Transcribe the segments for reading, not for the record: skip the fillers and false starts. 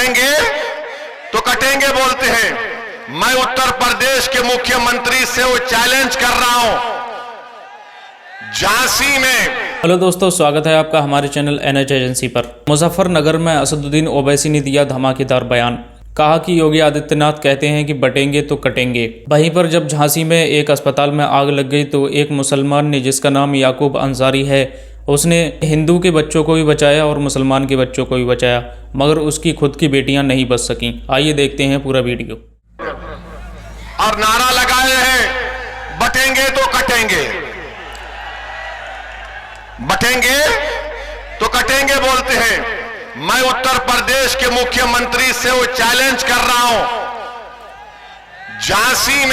बटेंगे तो कटेंगे बोलते हैं। मैं उत्तर प्रदेश के मुख्यमंत्री से वो चैलेंज कर रहा हूं, झांसी में। हेलो दोस्तों, स्वागत है आपका हमारे चैनल NH एजेंसी पर। मुजफ्फरनगर में असदुद्दीन ओवैसी ने दिया धमाकेदार बयान। कहा कि योगी आदित्यनाथ कहते हैं कि बटेंगे तो कटेंगे। वहीं पर जब झांसी में एक अस्पताल में आग लग गई तो एक मुसलमान ने, जिसका नाम याकूब अंसारी है, उसने हिंदू के बच्चों को भी बचाया और मुसलमान के बच्चों को भी बचाया, मगर उसकी खुद की बेटियां नहीं बच सकीं। आइए देखते हैं पूरा वीडियो। और नारा लगाए हैं, बटेंगे तो कटेंगे, बटेंगे तो कटेंगे बोलते हैं। मैं उत्तर प्रदेश के मुख्यमंत्री से वो चैलेंज कर रहा हूं, झांसी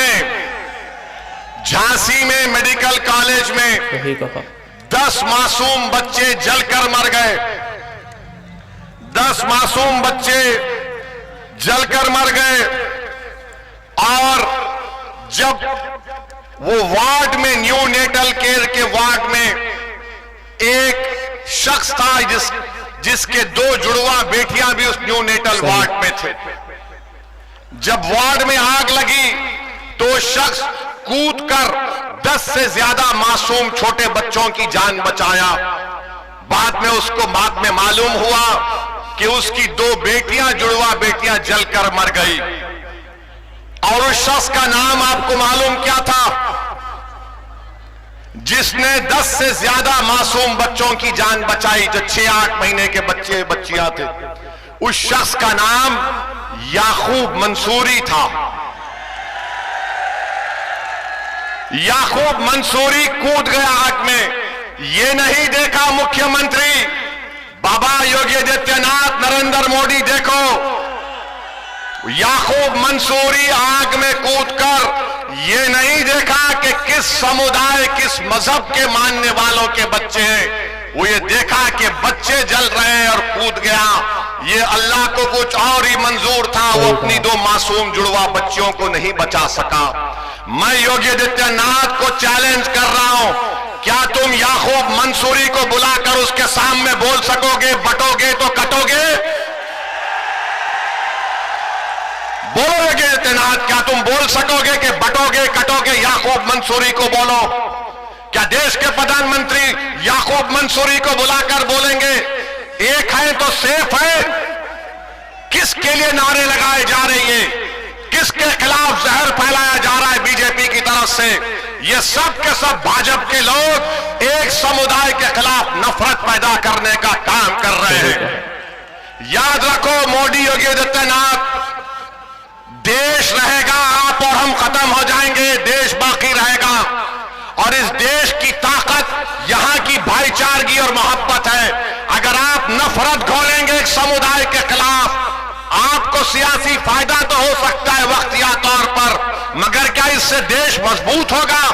में मेडिकल कॉलेज में 10 मासूम बच्चे जलकर मर गए। 10 मासूम बच्चे जलकर मर गए। और जब वो वार्ड में, न्यू नेटल केयर के वार्ड में एक शख्स था जिसके 2 जुड़वा बेटियां भी उस न्यू नेटल वार्ड में थे। जब वार्ड में आग लगी तो शख्स कूदकर 10 से ज्यादा मासूम छोटे बच्चों की जान बचाया। बाद में मालूम हुआ कि उसकी 2 बेटियां, जुड़वा बेटियां जलकर मर गई। और उस शख्स का नाम आपको मालूम क्या था? जिसने 10 से ज्यादा मासूम बच्चों की जान बचाई, जो 6-8 महीने के बच्चे बच्चियां थे। उस शख्स का नाम याकूब मंसूरी था। याकूब मंसूरी कूद गया आग में। ये नहीं देखा मुख्यमंत्री बाबा योगी आदित्यनाथ, नरेंद्र मोदी, देखो याकूब मंसूरी आग में कूदकर ये नहीं देखा कि किस समुदाय, किस मजहब के मानने वालों के बच्चे हैं। वो ये देखा कि बच्चे जल रहे हैं और कूद गया। ये अल्लाह को कुछ और ही मंजूर था, वो अपनी 2 मासूम जुड़वा बच्चियों को नहीं बचा सका। मैं योगी आदित्यनाथ को चैलेंज कर रहा हूं, क्या तुम याकूब मंसूरी को बुलाकर उसके सामने बोल सकोगे बटोगे तो कटोगे? बोलो योगी आदित्यनाथ, क्या तुम बोल सकोगे कि बटोगे कटोगे? याकूब मंसूरी को बोलो। क्या देश के प्रधानमंत्री याकूब मंसूरी को बुलाकर बोलेंगे एक है तो सेफ है? किसके लिए नारे लगाए जा रहे हैं? किसके खिलाफ जहर फैलाया जा रहा है बीजेपी की तरफ से? ये सब के सब भाजपा के लोग एक समुदाय के खिलाफ नफरत पैदा करने का काम कर रहे हैं। याद रखो मोदी, योगी आदित्यनाथ, देश रहेगा, आप और हम खत्म हो जाएंगे, देश बाकी रहेगा। और इस देश की ताकत यहां की भाईचारगी और मोहब्बत है। अगर आप नफरत घोलेंगे एक समुदाय के खिलाफ, आपको सियासी फायदा तो हो सकता है वक्तिया तौर पर, मगर क्या इससे देश मजबूत होगा?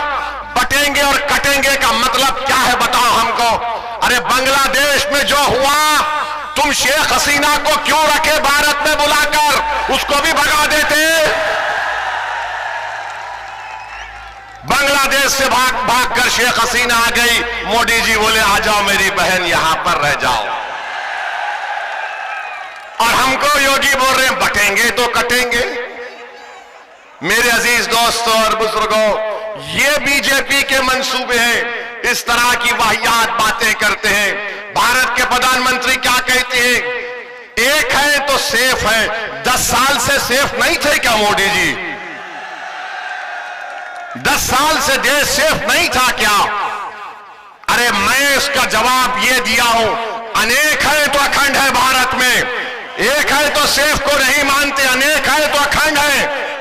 बटेंगे और कटेंगे का मतलब क्या है, बताओ हमको। अरे बांग्लादेश में जो हुआ, तुम शेख हसीना को क्यों रखे भारत में बुलाकर? उसको भी भगा देते। बांग्लादेश से भाग कर शेख हसीना आ गई। मोदी जी बोले आ जाओ मेरी बहन, यहां पर रह जाओ। और हमको योगी बोल रहे हैं बटेंगे तो कटेंगे। मेरे अजीज दोस्तों और बुजुर्गों, ये बीजेपी के मंसूबे हैं। इस तरह की वाहियात बातें करते हैं। भारत के प्रधानमंत्री क्या कहते हैं? एक है तो सेफ है। 10 साल से सेफ नहीं थे क्या मोदी जी? 10 साल से देश सेफ नहीं था क्या? अरे मैं इसका जवाब ये दिया हूं, अनेक है तो अखंड है भारत में। एक है तो सेफ को नहीं मानते, अनेक है तो अखंड है।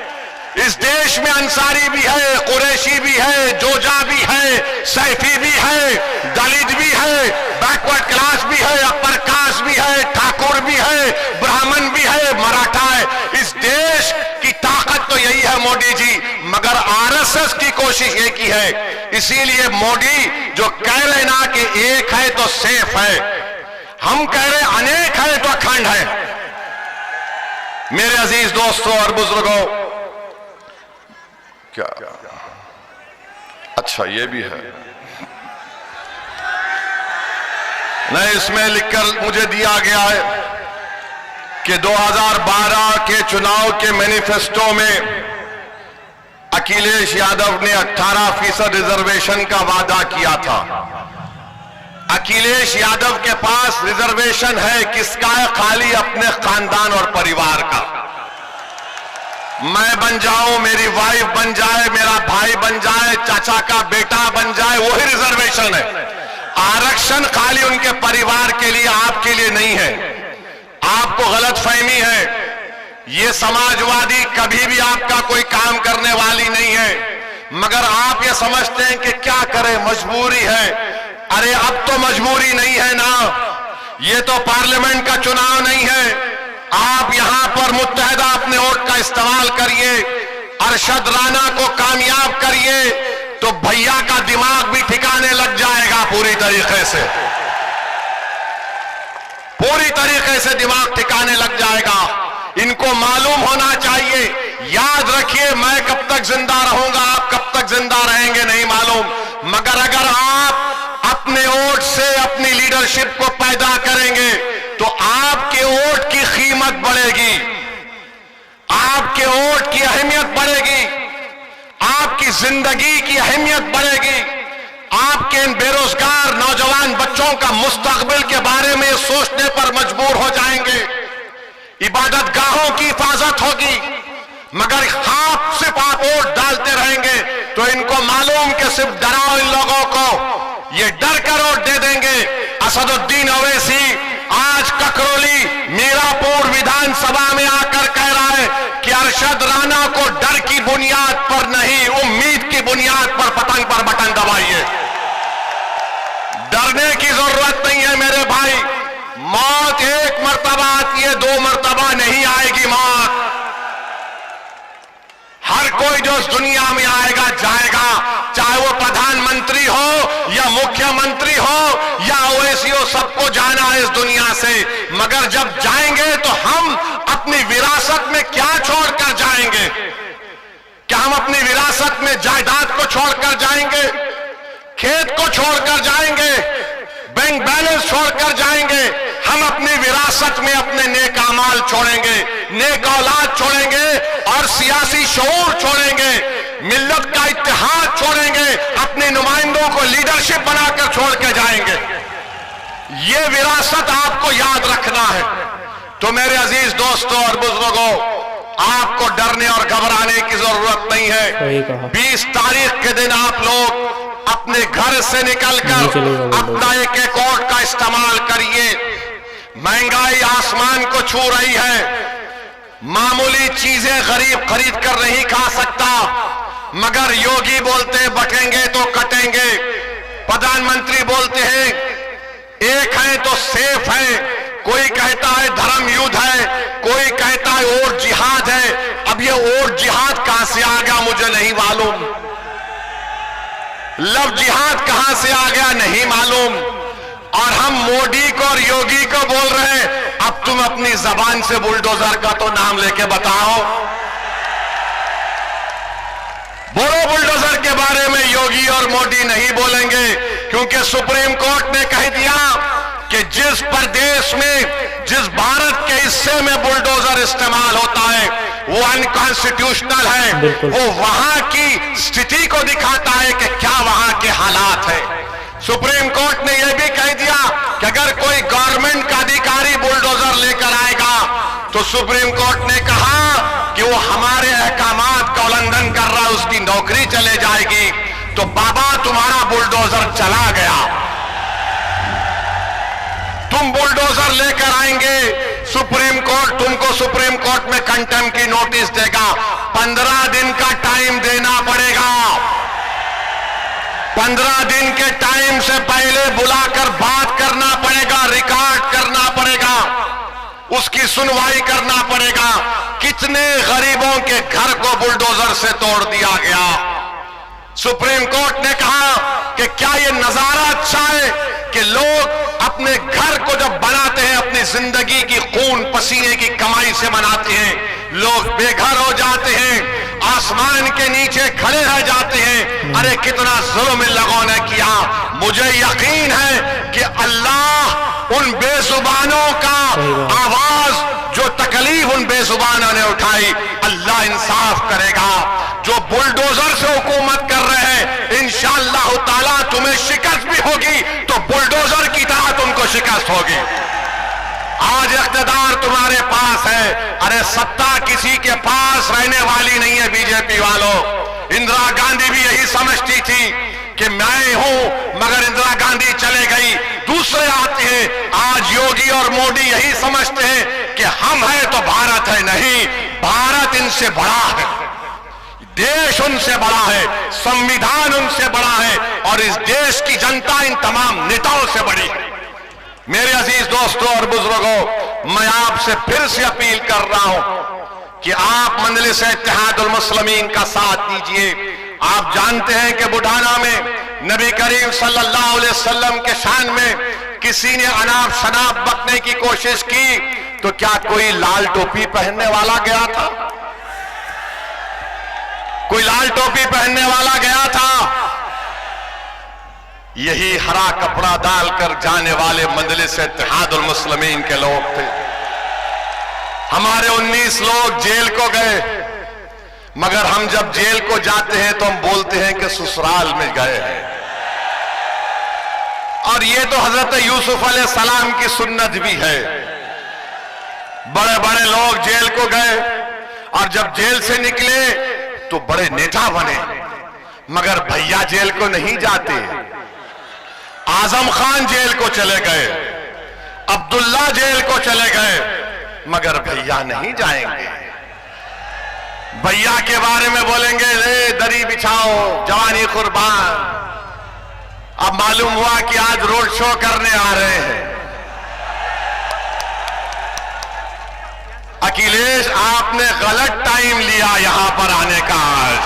इस देश में अंसारी भी है, कुरैशी भी है, जोजा भी है, सैफी भी है, दलित भी है, बैकवर्ड क्लास भी है, अपर कास्ट भी है, ठाकुर भी है, ब्राह्मण भी है, मराठा है। इस देश की ताकत तो यही है मोदी जी, मगर आरएसएस की कोशिश एक ही है। इसीलिए मोदी जो कह रहे ना कि एक है तो सेफ है, हम कह रहे अनेक है तो अखंड है। मेरे अजीज दोस्तों और बुजुर्गों, क्या अच्छा ये भी है, नहीं इसमें लिखकर मुझे दिया गया है कि 2012 के चुनाव के मैनिफेस्टो में अखिलेश यादव ने 18% रिजर्वेशन का वादा किया था। अखिलेश यादव के पास रिजर्वेशन है किसका है? खाली अपने खानदान और परिवार का। मैं बन जाऊं, मेरी वाइफ बन जाए, मेरा भाई बन जाए, चाचा का बेटा बन जाए, वही रिजर्वेशन है। आरक्षण खाली उनके परिवार के लिए, आपके लिए नहीं है। आपको गलतफहमी है। ये समाजवादी कभी भी आपका कोई काम करने वाली नहीं है, मगर आप ये समझते हैं कि क्या करें, मजबूरी है। अरे अब तो मजबूरी नहीं है ना, ये तो पार्लियामेंट का चुनाव नहीं है। आप यहां पर मुत्तहदा अपने वोट का इस्तेमाल करिए, अरशद राणा को कामयाब करिए, तो भैया का दिमाग भी ठिकाने लग जाएगा। पूरी तरीके से दिमाग ठिकाने लग जाएगा। इनको मालूम होना चाहिए। याद रखिए, मैं कब तक जिंदा रहूंगा, आप कब तक जिंदा रहेंगे नहीं मालूम, मगर अगर आप अपने वोट से अपनी लीडरशिप को पैदा करेंगे तो आपके वोट की कीमत बढ़ेगी, आपके वोट की अहमियत बढ़ेगी, आपकी जिंदगी की अहमियत बढ़ेगी। आपके इन बेरोजगार नौजवान बच्चों का मुस्तकबिल के बारे में सोचने पर मजबूर हो जाएंगे। इबादत गाहों की हिफाजत होगी, मगर सिर्फ आप वोट डालते रहेंगे तो इनको मालूम कि सिर्फ डराओ इन लोगों को, ये डर कर वोट दे देंगे। असदुद्दीन ओवैसी आज ककरोली मीरापुर विधानसभा में आकर कह रहा है कि अरशद राणा को डर की बुनियाद पर नहीं, उम्मीद की बुनियाद पर पतंग पर बटन दबाइए। डरने की जरूरत नहीं है मेरे भाई। मौत एक मर्तबा आती है, 2 मर्तबा नहीं आएगी मौत। हर कोई जो इस दुनिया में आएगा जाएगा, चाहे वो प्रधानमंत्री हो या मुख्यमंत्री हो या ओवैसी हो, सबको जाना है इस दुनिया से। मगर जब जाएंगे तो हम अपनी विरासत में क्या छोड़कर जाएंगे? क्या हम अपनी विरासत में जायदाद को छोड़कर जाएंगे, खेत को छोड़कर जाएंगे, बैंक बैलेंस छोड़कर जाएंगे? हम अपनी विरासत में अपने नेक अमाल छोड़ेंगे, नेक औलाद छोड़ेंगे और सियासी शऊर छोड़ेंगे, मिल्लत का इत्तेहाद छोड़ेंगे, अपने नुमाइंदों को लीडरशिप बनाकर छोड़ के जाएंगे। ये विरासत आपको याद रखना है। तो मेरे अजीज दोस्तों और बुजुर्गों, आपको डरने और घबराने की जरूरत नहीं है। 20 तारीख के दिन आप लोग अपने घर से निकलकर अपना एक वोट का इस्तेमाल करिए। महंगाई आसमान को छू रही है, मामूली चीजें गरीब खरीद कर नहीं खा सकता, मगर योगी बोलते हैं बटेंगे तो कटेंगे, प्रधानमंत्री बोलते हैं एक है तो सेफ है, कोई कहता है धर्म युद्ध है, कोई कहता है और जिहाद है। अब ये और जिहाद कहां से आ गया मुझे नहीं मालूम, लव जिहाद कहां से आ गया नहीं मालूम। और हम मोदी को और योगी को बोल रहे हैं, अब तुम अपनी जबान से बुलडोजर का तो नाम लेके बताओ। बोलो बुलडोजर के बारे में योगी और मोदी नहीं बोलेंगे, क्योंकि सुप्रीम कोर्ट ने कह दिया कि जिस प्रदेश में, जिस भारत के हिस्से में बुलडोजर इस्तेमाल होता है वो अनकॉन्स्टिट्यूशनल है। वो वहां की स्थिति को दिखाता है कि क्या वहां के हालात है। सुप्रीम कोर्ट ने यह भी कह दिया कि अगर कोई गवर्नमेंट का अधिकारी बुलडोजर लेकर आएगा तो सुप्रीम कोर्ट ने कहा कि वो हमारे अहकामात का उल्लंघन कर रहा है, उसकी नौकरी चले जाएगी। तो बाबा तुम्हारा बुलडोजर चला गया, तुम बुलडोजर लेकर आएंगे, सुप्रीम कोर्ट तुमको सुप्रीम कोर्ट में कंटेम्प्ट की नोटिस देगा। 15 दिन का टाइम देना पड़ेगा। 15 दिन के टाइम से पहले बुलाकर बात करना पड़ेगा, रिकॉर्ड करना पड़ेगा, उसकी सुनवाई करना पड़ेगा। कितने गरीबों के घर को बुलडोजर से तोड़ दिया गया। सुप्रीम कोर्ट ने कहा कि क्या यह नजारा अच्छा है कि लोग अपने घर को जब बनाते हैं अपनी जिंदगी की खून पसीने की कमाई से बनाते हैं, लोग बेघर हो जाते हैं, आसमान के नीचे खड़े रह जाते हैं। अरे कितना जुल्म इन लोगों ने किया। मुझे यकीन है कि अल्लाह उन बेजुबानों का आवाज जो तकलीफ उन बेजुबानों ने उठाई, अल्लाह इंसाफ करेगा। जो बुलडोजर से हुकूमत कर रहे हैं, इंशाअल्लाह ताला तुम्हें शिकस्त भी होगी तो बुलडोजर की तरह तुमको शिकस्त होगी। आज इख्तिदार तुम्हारे पास है, अरे सत्ता किसी के पास रहने वाली नहीं है। बीजेपी वालों, इंदिरा गांधी भी यही समझती थी कि मैं हूं, मगर इंदिरा गांधी चले गई, दूसरे आते हैं। आज योगी और मोदी यही समझते हैं कि हम हैं तो भारत है। नहीं, भारत इनसे बड़ा है, देश उनसे बड़ा है, संविधान उनसे बड़ा है, और इस देश की जनता इन तमाम नेताओं से बड़ी है। मेरे अजीज दोस्तों और बुजुर्गों, मैं आपसे फिर से अपील कर रहा हूं कि आप मजलिस इत्तेहादुल मुस्लिमीन का साथ दीजिए। आप जानते हैं कि बुढ़ाना में नबी करीम सल्लल्लाहु अलैहि वसल्लम के शान में किसी ने अनाप शनाप बकने की कोशिश की तो क्या कोई लाल टोपी पहनने वाला गया था? कोई लाल टोपी पहनने वाला गया था? यही हरा कपड़ा डालकर जाने वाले मजलिस इत्तेहादुल मुस्लिमीन के लोग थे। हमारे 19 लोग जेल को गए, मगर हम जब जेल को जाते हैं तो हम बोलते हैं कि ससुराल में गए हैं। और ये तो हजरत यूसुफ अलैहिस्सलाम की सुन्नत भी है। बड़े बड़े लोग जेल को गए और जब जेल से निकले तो बड़े नेता बने, मगर भैया जेल को नहीं जाते। आजम खान जेल को चले गए, अब्दुल्ला जेल को चले गए, मगर भैया नहीं जाएंगे। भैया के बारे में बोलेंगे ले दरी बिछाओ, जवानी कुर्बान। अब मालूम हुआ कि आज रोड शो करने आ रहे हैं। अखिलेश, आपने गलत टाइम लिया यहां पर आने का आज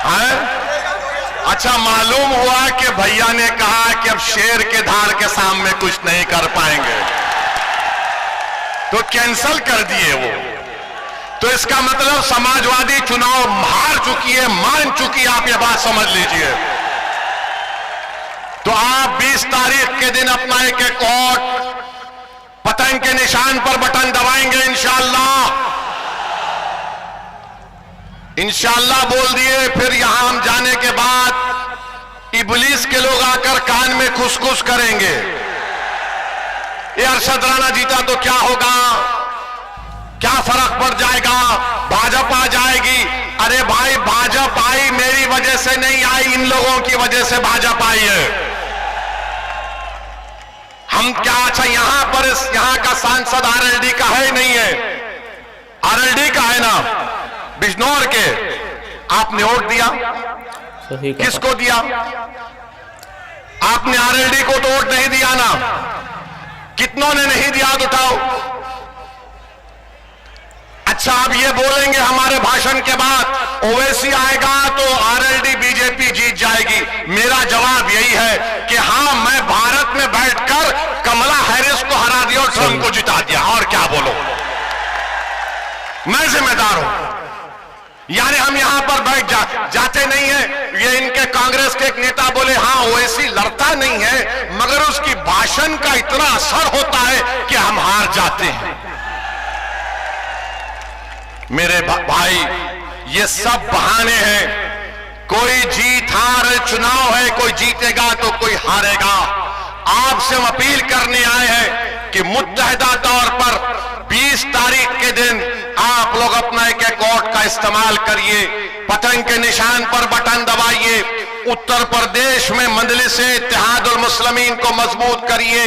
है? अच्छा, मालूम हुआ कि भैया ने कहा कि अब शेर के धार के सामने कुछ नहीं कर पाएंगे तो कैंसल कर दिए वो। तो इसका मतलब समाजवादी चुनाव हार चुकी है, मान चुकी है। आप ये बात समझ लीजिए। तो आप 20 तारीख के दिन अपना एक एक वोट पतंग के निशान पर बटन दबाएंगे इंशाअल्लाह। इंशाअल्लाह बोल दिए। फिर यहां हम जाने के बाद इब्लीस के लोग आकर कान में खुसखुस करेंगे, ये अरशद राणा जीता तो क्या होगा, क्या फर्क पड़ जाएगा, भाजपा आ जाएगी। अरे भाई, भाजपा आई मेरी वजह से नहीं आई, इन लोगों की वजह से भाजपा आई है। हम क्या, अच्छा यहां पर यहां का सांसद आरएलडी का है नहीं है? आरएलडी का है ना, बिजनौर के। आपने वोट दिया, किसको दिया? आपने आरएलडी को तो वोट नहीं दिया ना। कितनों ने नहीं दिया? तो उठाओ। अच्छा, आप ये बोलेंगे हमारे भाषण के बाद ओवैसी आएगा तो आरएलडी बीजेपी जीत जाएगी। मेरा जवाब यही है कि हां, मैं भारत में बैठकर कमला हैरिस को हरा दिया और ट्रंप को जिता दिया, और क्या बोलो, मैं जिम्मेदार हूं। यानी हम यहां पर बैठ जाते नहीं है। ये इनके कांग्रेस के एक नेता बोले हां ओवैसी लड़ता नहीं है, मगर उसकी भाषण का इतना असर होता है कि हम हार जाते हैं। मेरे भाई, ये सब बहाने हैं। कोई जीत हार चुनाव है, कोई जीतेगा तो कोई हारेगा। आपसे हम अपील करने आए हैं कि मुत्तहिदा तौर पर 20 तारीख के दिन आप लोग अपना एक एक वोट का इस्तेमाल करिए, पतंग के निशान पर बटन दबाइए, उत्तर प्रदेश में मजलिस इत्तेहादुल मुस्लिमीन को मजबूत करिए।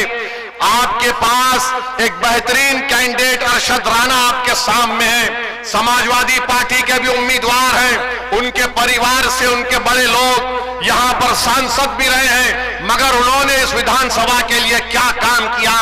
आपके पास एक बेहतरीन कैंडिडेट अरशद राणा आपके सामने है। समाजवादी पार्टी के भी उम्मीदवार हैं, उनके परिवार से उनके बड़े लोग यहां पर सांसद भी रहे हैं, मगर उन्होंने इस विधानसभा के लिए क्या काम किया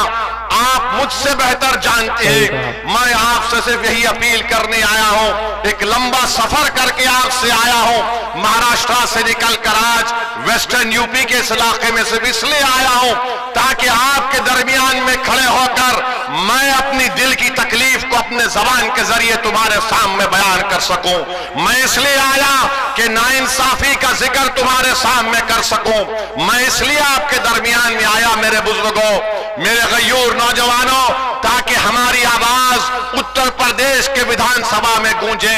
आप मुझसे बेहतर जानते हैं। मैं आपसे सिर्फ यही अपील करने आया हूं, एक लंबा सफर करके आपसे आया हूं। महाराष्ट्र से निकलकर आज वेस्टर्न यूपी के इस इलाके में सिर्फ इसलिए आया हूं ताकि आपके दरमियान में खड़े होकर मैं अपनी दिल की तकलीफ को अपने जबान के जरिए तुम्हारे सामने बयान कर सकूं। मैं इसलिए आया कि नाइंसाफी का जिक्र तुम्हारे सामने कर सकूं। मैं इसलिए आपके दरमियान में आया मेरे बुजुर्गों। मेरे गयूर नौजवानों, ताकि हमारी आवाज उत्तर प्रदेश के विधानसभा में गूंजे।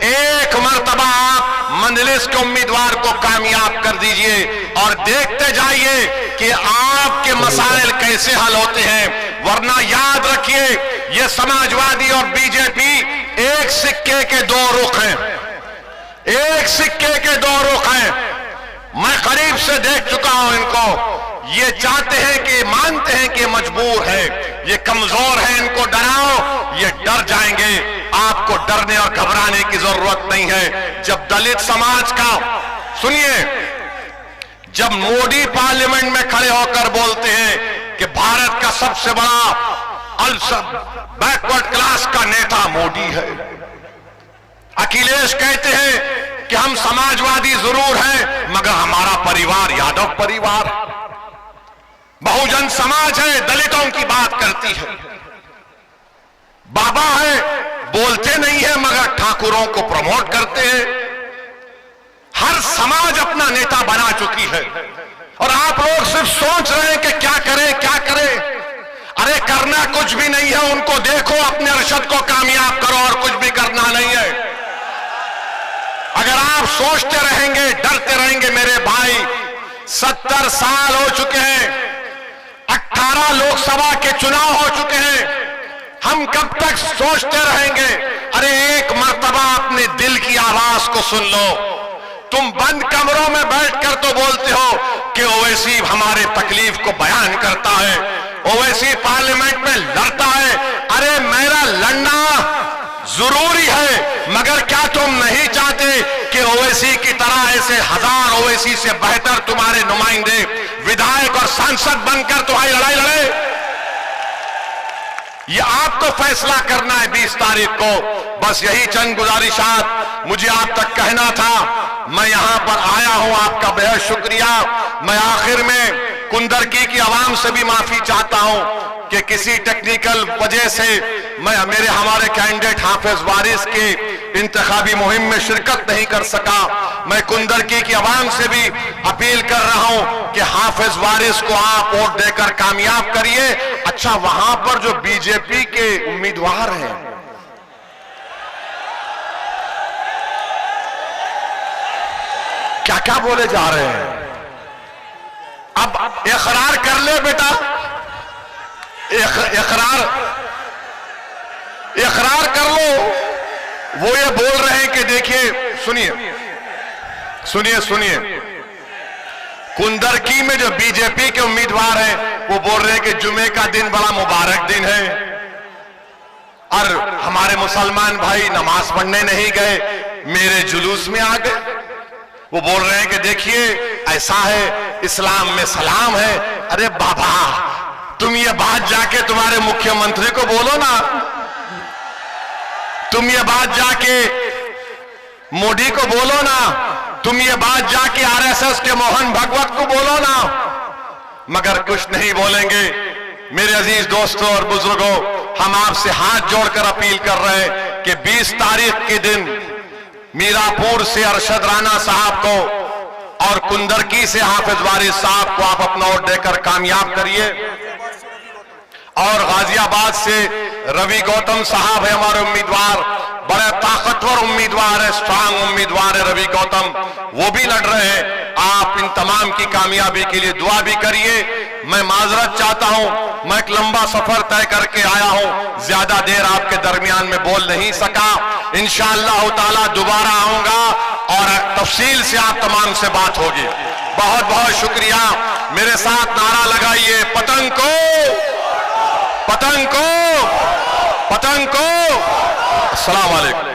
एक मर्तबा आप मंजलिस के उम्मीदवार को कामयाब कर दीजिए और देखते जाइए कि आपके मसाइल कैसे हल होते हैं। वरना याद रखिए, ये समाजवादी और बीजेपी एक सिक्के के दो रुख हैं, एक सिक्के के दो रुख हैं। मैं करीब से देख चुका हूं इनको। ये चाहते हैं कि, मानते हैं कि मजबूर है, ये कमजोर है, इनको डराओ, ये डर जाएंगे। आपको डरने और घबराने की जरूरत नहीं है। जब दलित समाज का, सुनिए, जब मोदी पार्लियामेंट में खड़े होकर बोलते हैं कि भारत का सबसे बड़ा बैकवर्ड क्लास का नेता मोदी है, अखिलेश कहते हैं कि हम समाजवादी जरूर हैं मगर हमारा परिवार यादव परिवार, बहुजन समाज है, दलितों की बात करती है, बाबा है, बोलते नहीं है मगर ठाकुरों को प्रमोट करते हैं। हर समाज अपना नेता बना चुकी है और आप लोग सिर्फ सोच रहे हैं कि क्या करें क्या करें। अरे करना कुछ भी नहीं है, उनको देखो, अपने अरशद को कामयाब करो और कुछ भी करना नहीं है। अगर आप सोचते रहेंगे, डरते रहेंगे, मेरे भाई 70 साल हो चुके हैं, 18 लोकसभा के चुनाव हो चुके हैं, हम कब तक सोचते रहेंगे? अरे एक मर्तबा अपने दिल की आवाज को सुन लो। तुम बंद कमरों में बैठकर तो बोलते हो कि ओवैसी हमारे तकलीफ को बयान करता है, ओवैसी पार्लियामेंट में लड़ता है। अरे मेरा लड़ना जरूरी है, मगर क्या तुम नहीं चाहते कि ओवैसी की तरह ऐसे हजार ओवैसी से बेहतर तुम्हारे नुमाइंदे विधायक और सांसद बनकर तुम्हारी लड़ाई लड़े? ये आपको फैसला करना है 20 तारीख को। बस यही चंद गुजारिशात मुझे आप तक कहना था। मैं यहां पर आया हूं, आपका बेहद शुक्रिया। मैं आखिर में कुंदरकी की आवाम से भी माफी चाहता हूं कि किसी टेक्निकल वजह से मेरे हमारे कैंडिडेट हाफिज वारिस की इंतखाबी मुहिम में शिरकत नहीं कर सका। मैं कुंदरकी की आवाम से भी अपील कर रहा हूं कि हाफिज वारिस को आप वोट देकर कामयाब करिए। अच्छा, वहां पर जो बीजेपी के उम्मीदवार हैं, क्या क्या बोले जा रहे हैं? अब इकरार कर ले बेटा, इकरार कर लो। वो ये बोल रहे हैं कि देखिए, सुनिए सुनिए सुनिए, कुंदरकी में जो बीजेपी के उम्मीदवार हैं वो बोल रहे हैं कि जुमे का दिन बड़ा मुबारक दिन है और हमारे मुसलमान भाई नमाज पढ़ने नहीं गए, मेरे जुलूस में आ गए। वो बोल रहे हैं कि देखिए ऐसा है, इस्लाम में सलाम है। अरे बाबा, तुम ये बात जाके तुम्हारे मुख्यमंत्री को बोलो ना, तुम ये बात जाके मोदी को बोलो ना, तुम ये बात जाके आरएसएस के मोहन भागवत को बोलो ना, मगर कुछ नहीं बोलेंगे। मेरे अजीज दोस्तों और बुजुर्गों, हम आपसे हाथ जोड़कर अपील कर रहे हैं कि 20 तारीख के दिन मीरापुर से अरशद राणा साहब को और कुंदरकी से हाफिज वारिस साहब को आप अपना वोट देकर कामयाब करिए। और गाजियाबाद से रवि गौतम साहब है हमारे उम्मीदवार, बड़े ताकतवर उम्मीदवार है, स्ट्रांग उम्मीदवार है रवि गौतम, वो भी लड़ रहे हैं। आप इन तमाम की कामयाबी के लिए दुआ भी करिए। मैं माजरत चाहता हूं, मैं एक लंबा सफर तय करके आया हूं, ज्यादा देर आपके दरमियान में बोल नहीं सका। इंशाअल्लाह ताला दोबारा आऊंगा और तफसील से आप तमाम से बात होगी। बहुत बहुत शुक्रिया। मेरे साथ नारा लगाइए, पतंग को, पतंग को, पतंग को। अस्सलाम वालेकुम।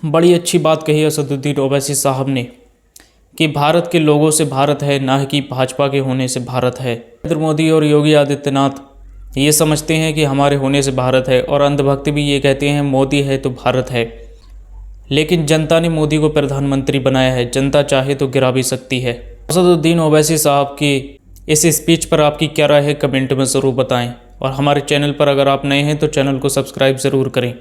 बड़ी अच्छी बात कही असदुद्दीन ओवैसी साहब ने कि भारत के लोगों से भारत है, ना कि भाजपा के होने से भारत है। नरेंद्र मोदी और योगी आदित्यनाथ ये समझते हैं कि हमारे होने से भारत है, और अंधभक्त भी ये कहते हैं मोदी है तो भारत है। लेकिन जनता ने मोदी को प्रधानमंत्री बनाया है, जनता चाहे तो गिरा भी सकती है। असदुद्दीन ओवैसी साहब की इस स्पीच पर आपकी क्या राय है, कमेंट में ज़रूर बताएं। और हमारे चैनल पर अगर आप नए हैं तो चैनल को सब्सक्राइब ज़रूर करें।